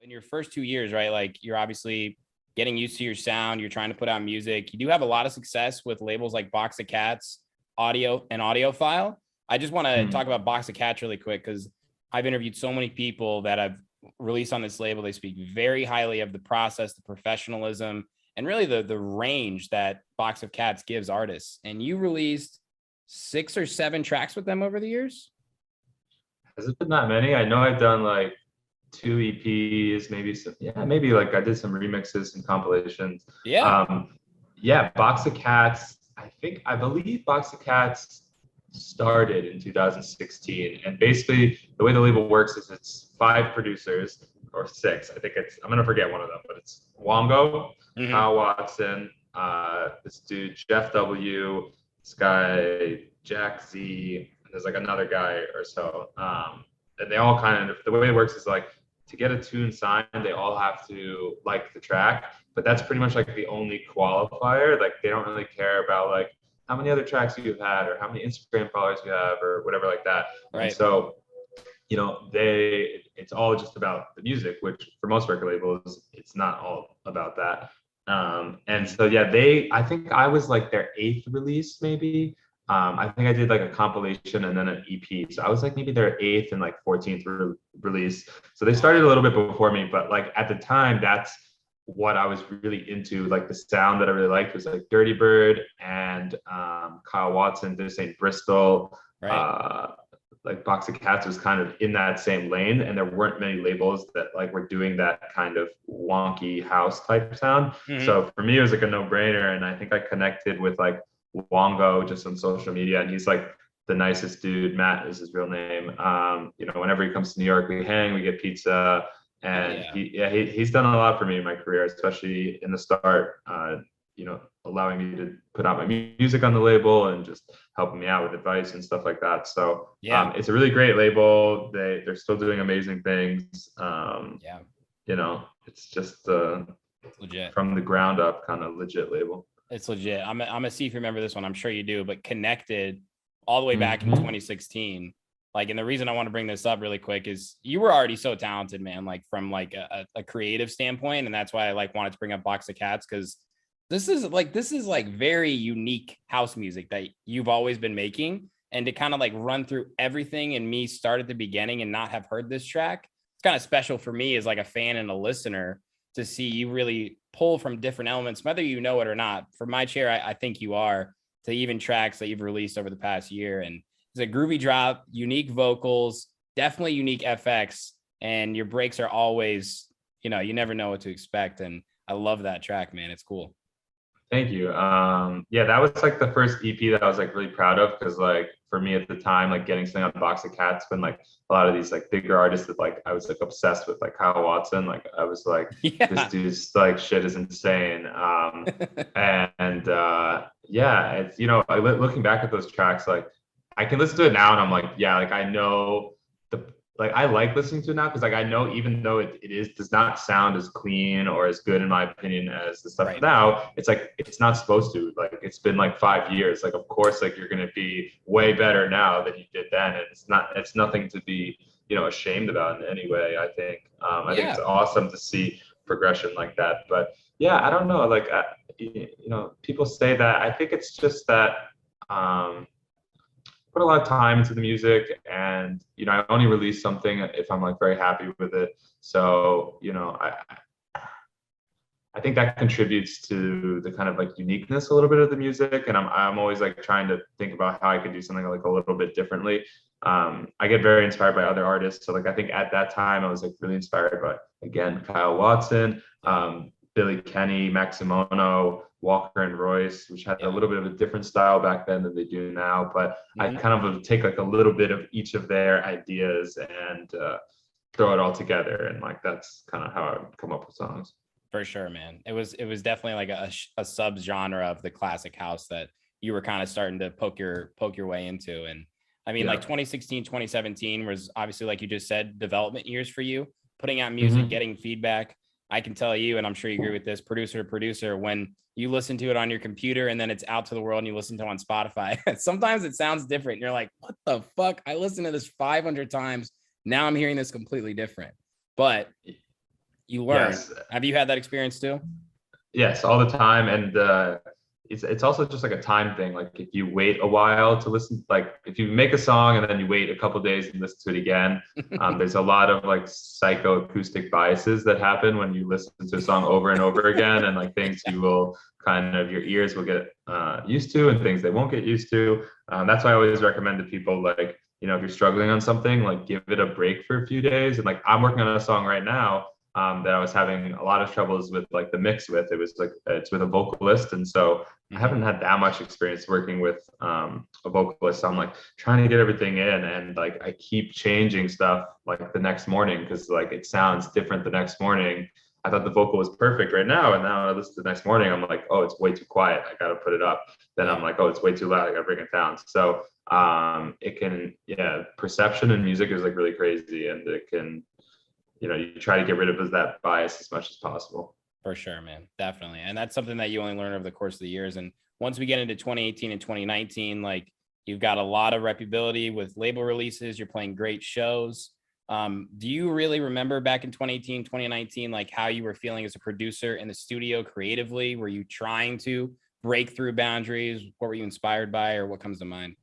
in your first 2 years, right? Like you're obviously getting used to your sound. You're trying to put out music. You do have a lot of success with labels like Box of Cats, Audio, and Audiophile. I just want to talk about Box of Cats really quick because I've interviewed so many people that have released on this label. They speak very highly of the process, the professionalism, and really the range that Box of Cats gives artists. And you released 6 or 7 tracks with them over the years. Has it been that many? I know I've done like 2 EPs, maybe some, yeah, maybe like I did some remixes and compilations. Yeah. Yeah, Box of Cats. I believe Box of Cats started in 2016, and basically the way the label works is it's 5 producers or 6. I think I'm gonna forget one of them, but it's Wongo, Kyle Watson, this dude Jeff W, this guy Jack Z, and there's like another guy or so. And they all kind of, the way it works is like to get a tune signed, they all have to like the track, but that's pretty much like the only qualifier. Like they don't really care about like how many other tracks you've had or how many Instagram followers you have or whatever like that. Right. And so, you know, it's all just about the music, which for most record labels, it's not all about that. And so, yeah, I think I was like their 8th release, maybe. I think I did like a compilation and then an EP. So I was like maybe their 8th and like 14th release. So they started a little bit before me, but like at the time, that's what I was really into. Like the sound that I really liked was like Dirtybird and Kyle Watson, This Ain't Bristol. Right. Like Box of Cats was kind of in that same lane, and there weren't many labels that like were doing that kind of wonky house type sound. So for me, it was like a no-brainer, and I think I connected with like Wongo just on social media, and he's like the nicest dude. Matt is his real name. You know, whenever he comes to New York, we hang, we get pizza, and he's done a lot for me in my career, especially in the start. You know, allowing me to put out my music on the label and just helping me out with advice and stuff like that. So it's a really great label. They're still doing amazing things. You know, it's just legit from the ground up kind of legit label. It's legit. I'm gonna see if you remember this one. I'm sure you do, but Connected all the way back in 2016. Like, and the reason I want to bring this up really quick is you were already so talented, man, like from like a creative standpoint. And that's why I like wanted to bring up Box of Cats, because this is like very unique house music that you've always been making. And to kind of like run through everything and me start at the beginning and not have heard this track, it's kind of special for me as like a fan and a listener to see you really pull from different elements, whether you know it or not. For my chair, I think you are, to even tracks that you've released over the past year. And it's a groovy drop, unique vocals, definitely unique FX, and your breaks are always, you know, you never know what to expect. And I love that track, man. It's cool. Thank you. Yeah, that was like the first EP that I was like really proud of, because like for me at the time, like getting something on Box of Cats, when like a lot of these like bigger artists that like I was like obsessed with, like Kyle Watson, like I was like, this dude's like shit is insane. And yeah, it's, you know, looking back at those tracks, like I can listen to it now and I'm like, yeah, like I know like I like listening to it now, because like I know even though it does not sound as clean or as good in my opinion as the stuff now, it's like it's not supposed to. Like it's been like 5 years. Like of course like you're gonna be way better now than you did then, and it's nothing to be, you know, ashamed about in any way. I think I think it's awesome to see progression like that. But yeah, I don't know, like you know, people say that. I think it's just that put a lot of time into the music, and you know, I only release something if I'm like very happy with it. So you know, I think that contributes to the kind of like uniqueness a little bit of the music, and I'm always like trying to think about how I could do something like a little bit differently. I get very inspired by other artists, so like I think at that time I was like really inspired by, again, Kyle Watson, Billy Kenny, Maximono, Walker and Royce, which had a little bit of a different style back then than they do now. But I kind of take like a little bit of each of their ideas and throw it all together. And like, that's kind of how I come up with songs. For sure, man. It was definitely like a sub genre of the classic house that you were kind of starting to poke your way into. And I mean, like 2016, 2017 was obviously, like you just said, development years for you, putting out music, getting feedback. I can tell you, and I'm sure you agree with this, producer to producer, when you listen to it on your computer and then it's out to the world and you listen to it on Spotify, sometimes it sounds different. You're like, what the fuck? I listened to this 500 times. Now I'm hearing this completely different. But you learn. Yes. Have you had that experience too? Yes, all the time. And it's also just like a time thing. Like if you wait a while to listen, like if you make a song and then you wait a couple days and listen to it again, there's a lot of like psychoacoustic biases that happen when you listen to a song over and over again, and like things you will kind of your ears will get used to and things they won't get used to. That's why I always recommend to people, like, you know, if you're struggling on something, like give it a break for a few days. And like I'm working on a song right now that I was having a lot of troubles with, like the mix with. It was like it's with a vocalist, and so I haven't had that much experience working with a vocalist. So I'm like trying to get everything in, and like I keep changing stuff like the next morning because like it sounds different the next morning. I thought the vocal was perfect right now, and now I listen to the next morning, I'm like, oh, it's way too quiet, I gotta put it up. Then I'm like, oh, it's way too loud, I gotta bring it down. So it can, yeah, perception in music is like really crazy, and it can, you know, you try to get rid of that bias as much as possible. For sure, man. Definitely. And that's something that you only learn over the course of the years. And once we get into 2018 and 2019, like you've got a lot of reputability with label releases, you're playing great shows. Do you really remember back in 2018, 2019, like how you were feeling as a producer in the studio creatively? Were you trying to break through boundaries? What were you inspired by, or what comes to mind?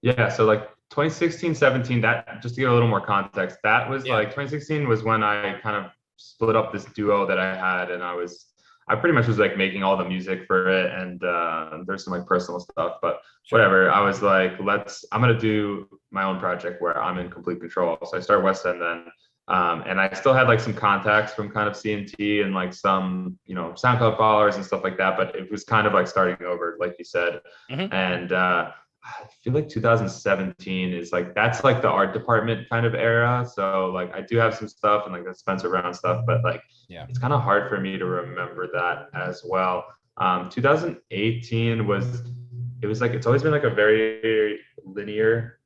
Yeah, so like 2016, 17, that, just to get a little more context, that was like 2016 was when I kind of split up this duo that I had, and I pretty much was like making all the music for it, and there's some like personal stuff, but whatever. I was like, I'm gonna do my own project where I'm in complete control. So I started Westend then, and I still had like some contacts from kind of CNT and like some, you know, SoundCloud followers and stuff like that, but it was kind of like starting over, like you said. And I feel like 2017 is like, that's like the art department kind of era. So like I do have some stuff and like the Spencer Brown stuff, but like it's kind of hard for me to remember that as well. 2018 it was like, it's always been like a very linear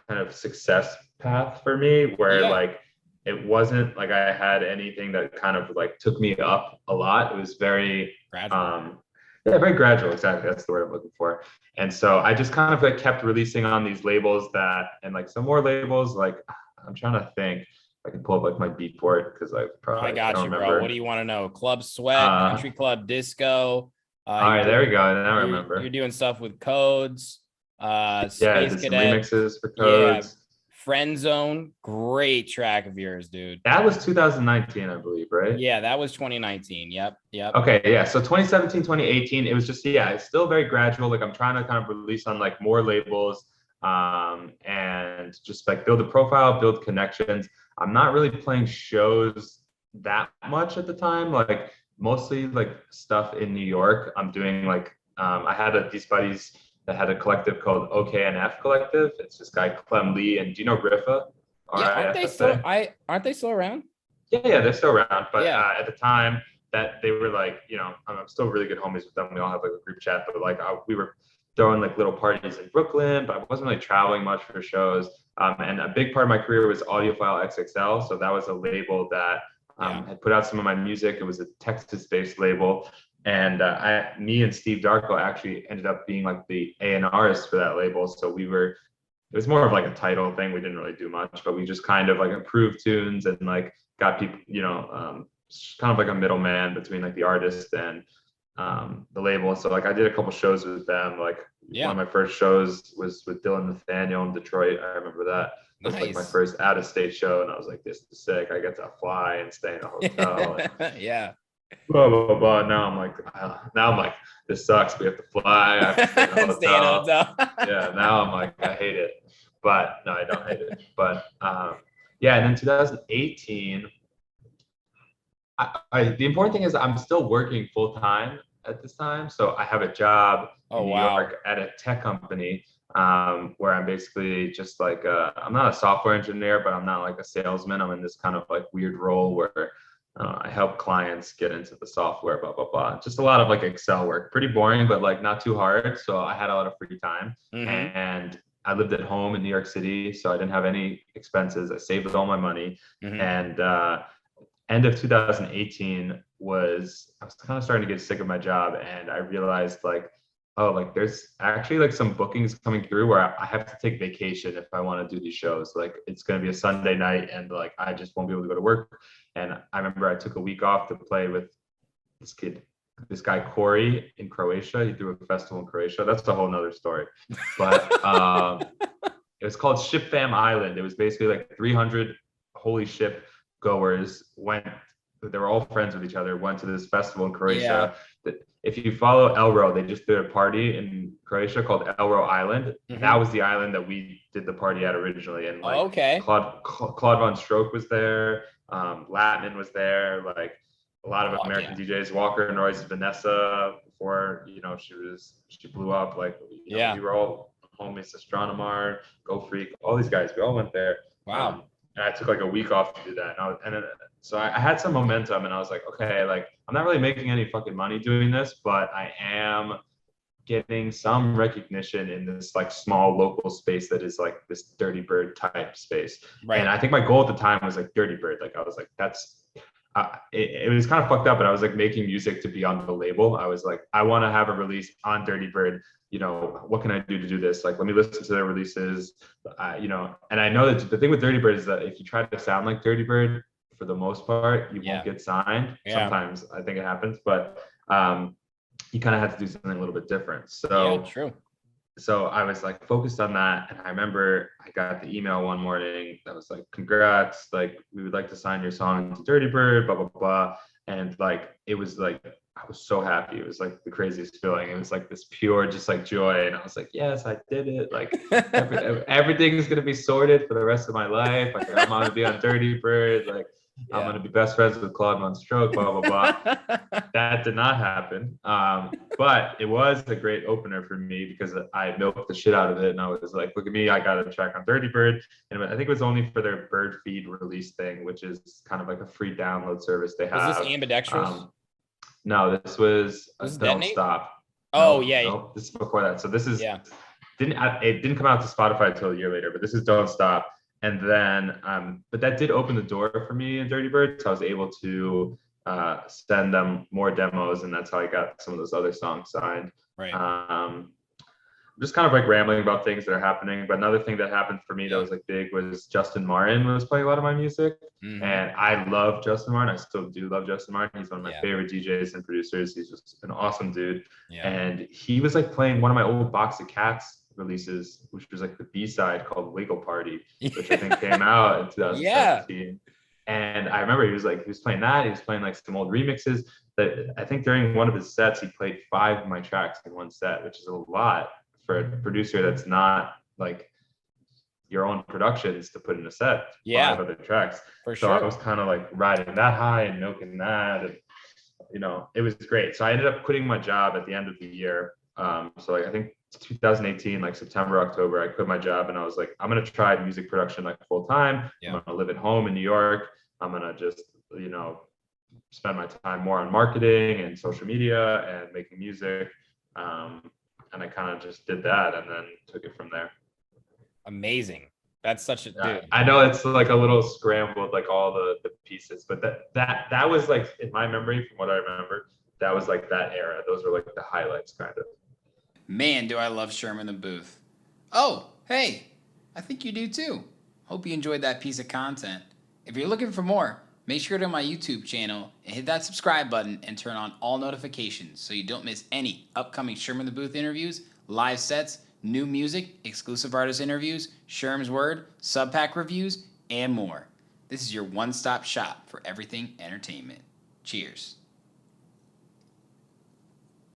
kind of success path for me, where like it wasn't like I had anything that kind of like took me up a lot. It was very gradual. Yeah, very gradual. Exactly. That's the word I'm looking for. And so I just kind of like kept releasing on these labels and like some more labels, like I'm trying to think. I can pull up like my Beatport because I got you, bro. What do you want to know? Club Sweat, Country Club Disco. All right, there we go. I remember. You're doing stuff with Codes. Space Cadet. Some remixes for Codes. Yeah. Friend Zone, great track of yours, dude. That was 2019, I believe, right? Yeah, that was 2019. Yep. Okay, yeah. So 2017, 2018, it was just, it's still very gradual. Like I'm trying to kind of release on like more labels, and just like build a profile, build connections. I'm not really playing shows that much at the time. Like mostly like stuff in New York. I'm doing like, I had these buddies that had a collective called OKNF Collective. It's this guy Clem Lee, and do you know Riffa? Aren't they still around? Yeah, they're still around. But at the time that they were like, you know, I'm still really good homies with them. We all have like a group chat, but like we were throwing like little parties in Brooklyn, but I wasn't really traveling much for shows. And a big part of my career was Audiophile XXL. So that was a label that had put out some of my music. It was a Texas-based label. And me and Steve Darko actually ended up being like the A&Rs for that label. So it was more of like a title thing. We didn't really do much, but we just kind of like improved tunes and like got people, you know, kind of like a middleman between like the artist and the label. So like I did a couple shows with them. Like one of my first shows was with Dylan Nathaniel in Detroit. I remember that. It was like my first out of state show, and I was like, this is sick. I get to fly and stay in a hotel. Yeah. Blah blah blah. Now I'm like, this sucks. We have to fly. I have to stay in a hotel. Yeah. Now I'm like, I hate it. But no, I don't hate it. But yeah. And then 2018, the important thing is I'm still working full time at this time. So I have a job in New York at a tech company, where I'm basically just like I'm not a software engineer, but I'm not like a salesman. I'm in this kind of like weird role where I help clients get into the software, blah, blah, blah. Just a lot of like Excel work, pretty boring, but like not too hard. So I had a lot of free time, and I lived at home in New York City. So I didn't have any expenses. I saved all my money. And end of 2018 I was kind of starting to get sick of my job. And I realized like oh, like there's actually like some bookings coming through where I have to take vacation if I want to do these shows. Like it's going to be a Sunday night and like I just won't be able to go to work. And I remember I took a week off to play with this guy Corey in Croatia. He threw a festival in Croatia. That's a whole nother story. But it was called Ship Fam Island. It was basically like 300 holy ship goers went. They were all friends with each other. Went to this festival in Croatia. Yeah. If you follow Elro, they just did a party in Croatia called Elro Island. Mm-hmm. That was the island that we did the party at originally. And like Claude Von Stroke was there. Latman was there. Like a lot of American DJs. Walker Noise, Vanessa. Before she blew up. Like we were all homies. Astronomar, Go Freak, all these guys. We all went there. Wow. And I took like a week off to do that. So I had some momentum and I was like, okay, like I'm not really making any fucking money doing this, but I am getting some recognition in this like small local space that is like this Dirtybird type space. Right. And I think my goal at the time was like Dirtybird. Like I was like, it was kind of fucked up, but I was like making music to be on the label. I was like, I want to have a release on Dirtybird. What can I do to do this? Like, let me listen to their releases, and I know that the thing with Dirtybird is that if you try to sound like Dirtybird, for the most part, you won't get signed. Sometimes I think it happens, but you kind of have to do something a little bit different. So true. So I was like focused on that. And I remember I got the email one morning that was like, congrats, like we would like to sign your song to Dirtybird, blah, blah, blah. And like, it was like, I was so happy. It was like the craziest feeling. It was like this pure, just like joy. And I was like, yes, I did it. Like everything is going to be sorted for the rest of my life. Like I'm going to be on Dirtybird. Like I'm going to be best friends with Claude Von Stroke, blah, blah, blah. That did not happen. But it was a great opener for me because I milked the shit out of it. And I was like, look at me, I got a track on Dirtybird. And I think it was only for their Bird Feed release thing, which is kind of like a free download service they have. Was this Ambidextrous? No, this was Don't Detonate? Stop. Oh, no, this is before that. So this is, it didn't come out to Spotify until a year later, but this is Don't Stop. And then, but that did open the door for me in Dirtybird. So I was able to send them more demos, and that's how I got some of those other songs signed. Right. I'm just kind of like rambling about things that are happening. But another thing that happened for me that was like big was Justin Martin was playing a lot of my music. Mm-hmm. And I love Justin Martin. I still do love Justin Martin. He's one of my favorite DJs and producers. He's just an awesome dude. Yeah. And he was like playing one of my old Box of Cats releases, which was like the B-side called Legal Party, which I think came out in 2017. And I remember he was playing that. He was playing like some old remixes that I think during one of his sets, he played 5 of my tracks in one set, which is a lot for a producer that's not like your own productions to put in a set. 5 other tracks. For sure. So I was kind of like riding that high and milking that. And, it was great. So I ended up quitting my job at the end of the year. So like, I think 2018, like September, October, I quit my job and I was like, I'm going to try music production like full time. I'm going to live at home in New York. I'm going to just, spend my time more on marketing and social media and making music. And I kind of just did that and then took it from there. Amazing. That's such a dude. I know it's like a little scrambled, like all the pieces, but that was like in my memory, from what I remember, that was like that era. Those were like the highlights kind of. Man, do I love Sherm in the booth. Oh, hey, I think you do too. Hope you enjoyed that piece of content. If you're looking for more, make sure to go to my YouTube channel and hit that subscribe button and turn on all notifications so you don't miss any upcoming Sherm in the Booth interviews, live sets, new music, exclusive artist interviews, Sherm's Word, sub-pack reviews, and more. This is your one-stop shop for everything entertainment. Cheers.